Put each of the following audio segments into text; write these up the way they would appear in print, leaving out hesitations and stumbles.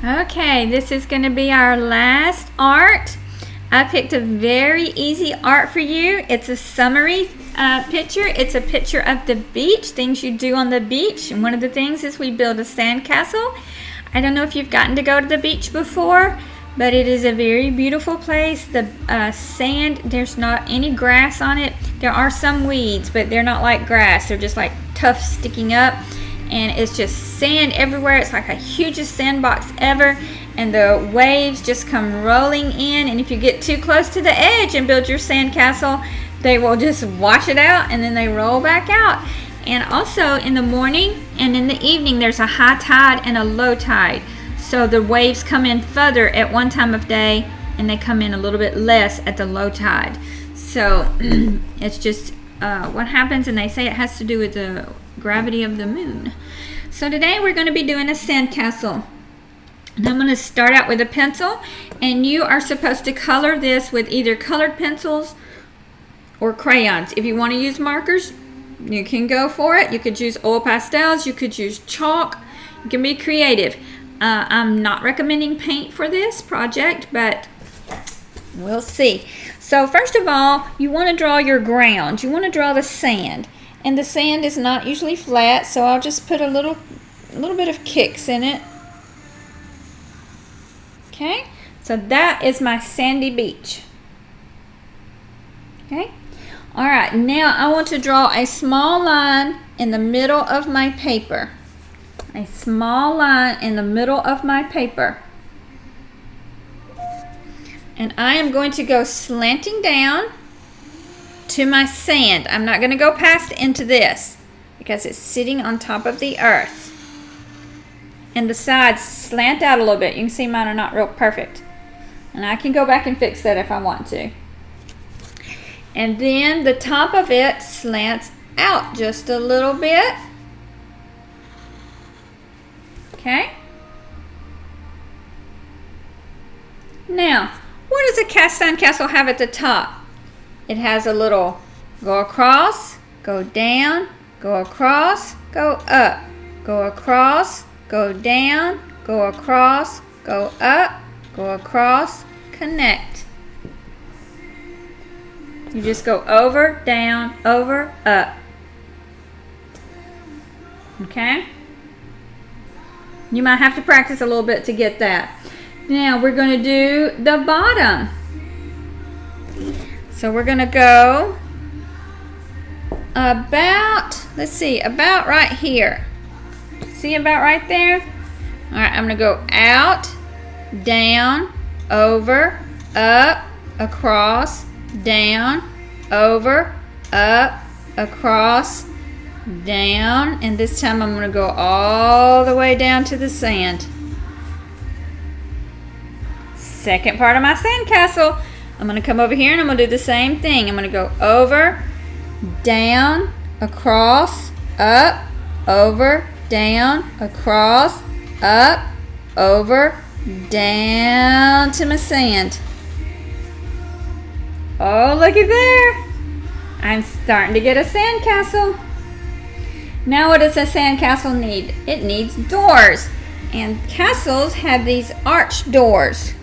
Okay, this is going to be our last art. I picked a very easy art for you. It's a summary picture. It's a picture of the beach, things you do on the beach. And one of the things is we build a sandcastle. I don't know if you've gotten to go to the beach before, but it is a very beautiful place. The sand, there's not any grass on it. There are some weeds, but they're not like grass. They're just like tufts sticking up. And it's just sand everywhere. It's like the hugest sandbox ever, and the waves just come rolling in, and if you get too close to the edge and build your sandcastle, they will just wash it out and then they roll back out. And also in the morning and in the evening there's a high tide and a low tide, so the waves come in further at one time of day and they come in a little bit less at the low tide. So it's just what happens, and they say it has to do with the gravity of the moon. So today we're going to be doing a sandcastle. And I'm going to start out with a pencil, and you are supposed to color this with either colored pencils or crayons. If you want to use markers, you can go for it. You could use oil pastels, you could use chalk. You can be creative. I'm not recommending paint for this project, but we'll see. So first of all, you want to draw your ground. You want to draw the sand. And the sand is not usually flat, so I'll just put a little bit of kicks in it. Okay, so that is my sandy beach. Okay, all right, now I want to draw a small line in the middle of my paper. A small line in the middle of my paper. And I am going to go slanting down to my sand. I'm not going to go past into this because it's sitting on top of the earth. And the sides slant out a little bit. You can see mine are not real perfect. And I can go back and fix that if I want to. And then the top of it slants out just a little bit. Okay. Now, what does a cast sandcastle have at the top? It has a little go across, go down, go across, go up, go across, go down, go across, go up, go across, connect. You just go over, down, over, up. Okay? You might have to practice a little bit to get that. Now we're going to do the bottom. So we're going to go about, let's see, about right here. See about right there? All right, I'm going to go out, down, over, up, across, down, over, up, across, down, and this time I'm going to go all the way down to the sand. Second part of my sandcastle. I'm going to come over here and I'm going to do the same thing. I'm going to go over, down, across, up, over, down, across, up, over, down to my sand. Oh, looky there. I'm starting to get a sandcastle. Now what does a sandcastle need? It needs doors. And castles have these arched doors.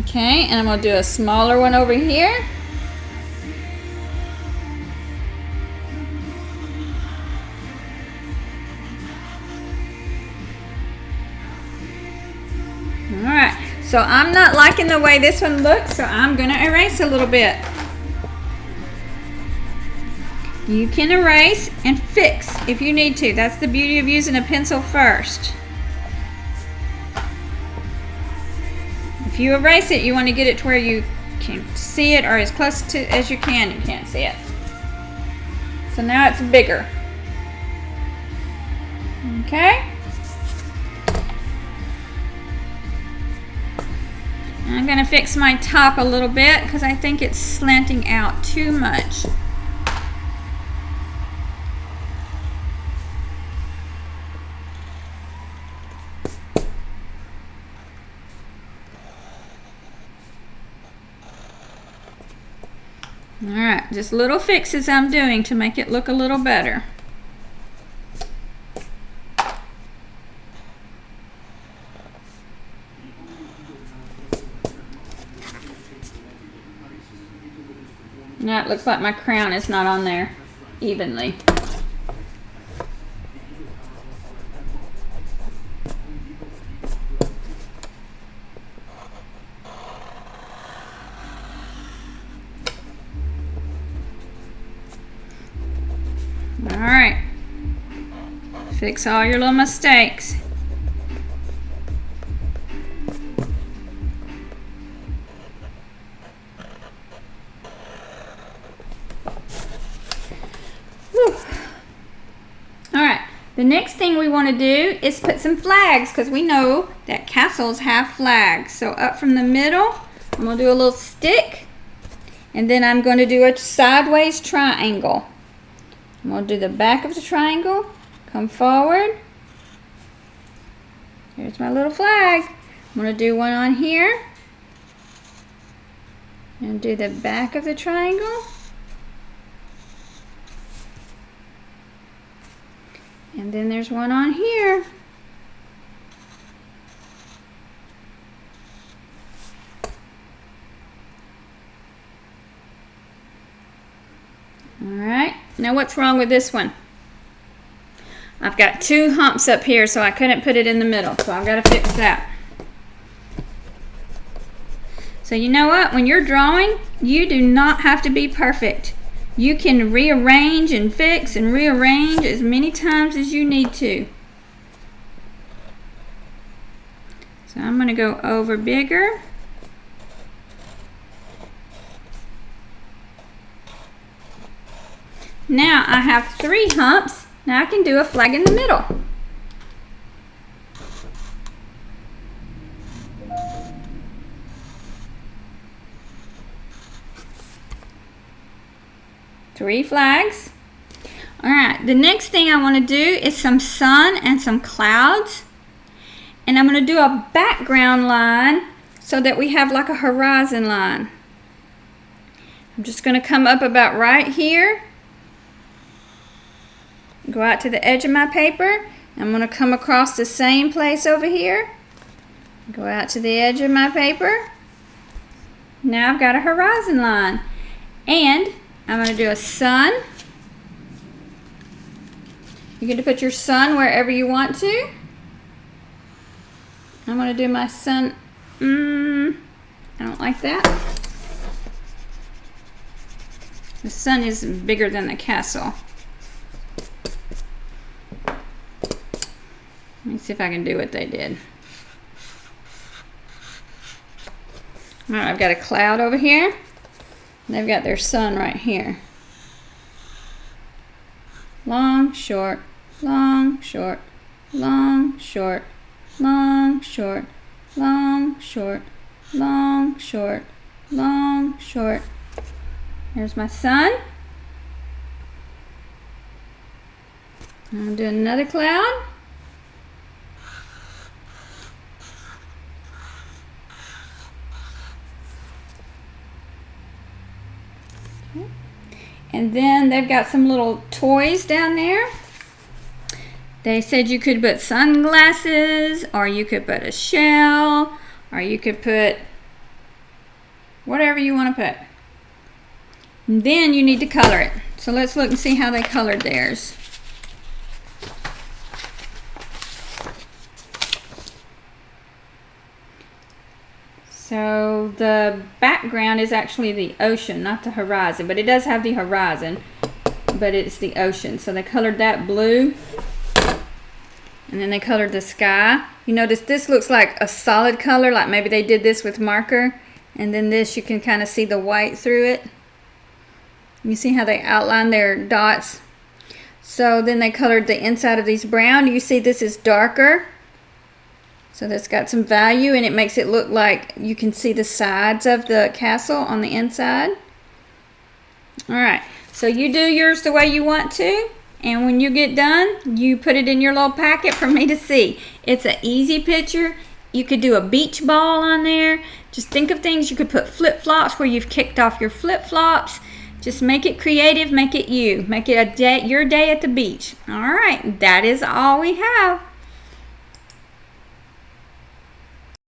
Okay, and I'm going to do a smaller one over here. Alright, so I'm not liking the way this one looks, so I'm going to erase a little bit. You can erase and fix if you need to. That's the beauty of using a pencil first. If you erase it, you want to get it to where you can see it, or as close to as you can. You can't see it. So now it's bigger. Okay? I'm going to fix my top a little bit because I think it's slanting out too much. Alright, just little fixes I'm doing to make it look a little better. Now it looks like my crown is not on there evenly. Alright, fix all your little mistakes. Alright, the next thing we want to do is put some flags, because we know that castles have flags. So up from the middle, I'm going to do a little stick, and then I'm going to do a sideways triangle. I'm going to do the back of the triangle, come forward. Here's my little flag. I'm going to do one on here, and do the back of the triangle. And then there's one on here. Alright, now what's wrong with this one? I've got two humps up here, so I couldn't put it in the middle, so I've got to fix that. So you know what? When you're drawing, you do not have to be perfect. You can rearrange and fix and rearrange as many times as you need to. So I'm going to go over bigger. Now I have 3 humps. Now I can do a flag in the middle. Three flags. Alright, the next thing I want to do is some sun and some clouds. And I'm going to do a background line so that we have like a horizon line. I'm just going to come up about right here. Go out to the edge of my paper. I'm going to come across the same place over here. Go out to the edge of my paper. Now I've got a horizon line. And I'm going to do a sun. You get to put your sun wherever you want to. I'm going to do my sun. I don't like that. The sun is bigger than the castle. Let me see if I can do what they did. Alright, I've got a cloud over here. They've got their sun right here. Long, short, long, short, long, short, long, short, long, short, long, short, long, short. There's my sun. I'm going to do another cloud. And then they've got some little toys down there. They said you could put sunglasses, or you could put a shell, or you could put whatever you want to put. And then you need to color it. So let's look and see how they colored theirs. So the background is actually the ocean, not the horizon, but it does have the horizon, but it's the ocean. So they colored that blue, and then they colored the sky. You notice this looks like a solid color, like maybe they did this with marker, and then this you can kind of see the white through it. You see how they outline their dots? So then they colored the inside of these brown. You see this is darker. So that's got some value, and it makes it look like you can see the sides of the castle on the inside. Alright, so you do yours the way you want to, and when you get done, you put it in your little packet for me to see. It's an easy picture. You could do a beach ball on there. Just think of things. You could put flip-flops where you've kicked off your flip-flops. Just make it creative, make it you. Make it your day at the beach. Alright, that is all we have.